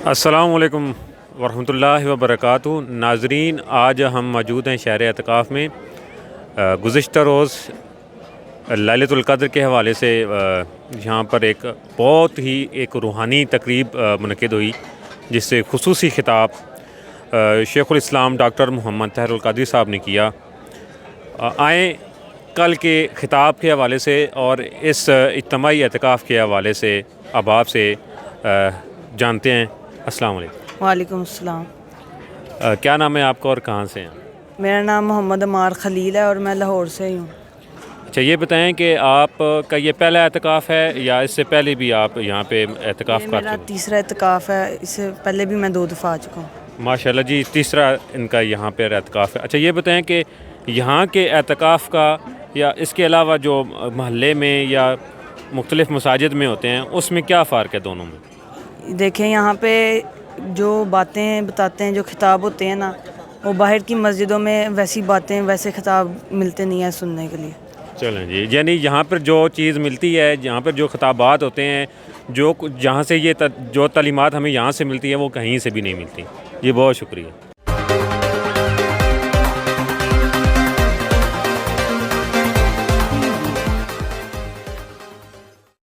السلام علیکم ورحمۃ اللہ وبرکاتہ۔ ناظرین، آج ہم موجود ہیں شہر اعتکاف میں۔ گزشتہ روز لیلۃ القدر کے حوالے سے یہاں پر ایک بہت ہی روحانی تقریب منعقد ہوئی، جس سے خصوصی خطاب شیخ الاسلام ڈاکٹر محمد طاہر القادری صاحب نے کیا۔ آئیں کل کے خطاب کے حوالے سے اور اس اجتماعی اعتکاف کے حوالے سے اب آپ سے جانتے ہیں۔ السلام علیکم۔ وعلیکم السلام۔ کیا نام ہے آپ کا اور کہاں سے ہیں؟ میرا نام محمد عمار خلیل ہے اور میں لاہور سے ہی ہوں۔ اچھا، یہ بتائیں کہ آپ کا یہ پہلا اعتکاف ہے یا اس سے پہلے بھی آپ یہاں پہ اعتکاف یہ کرتے میرا ہیں؟ تیسرا اعتکاف ہے، اس سے پہلے بھی میں 2 دفعہ آ چکا ہوں۔ ماشاءاللہ جی، تیسرا ان کا یہاں پہ اعتکاف ہے۔ اچھا، یہ بتائیں کہ یہاں کے اعتکاف کا یا اس کے علاوہ جو محلے میں یا مختلف مساجد میں ہوتے ہیں، اس میں کیا فرق ہے دونوں میں؟ دیکھیں، یہاں پہ جو باتیں بتاتے ہیں، جو خطاب ہوتے ہیں نا، وہ باہر کی مسجدوں میں ویسی باتیں، ویسے خطاب ملتے نہیں ہیں سننے کے لیے۔ چلیں جی، یعنی یہاں پر جو چیز ملتی ہے، یہاں پر جو خطابات ہوتے ہیں، جہاں سے یہ جو تعلیمات ہمیں یہاں سے ملتی ہے، وہ کہیں سے بھی نہیں ملتی۔ جی، بہت شکریہ۔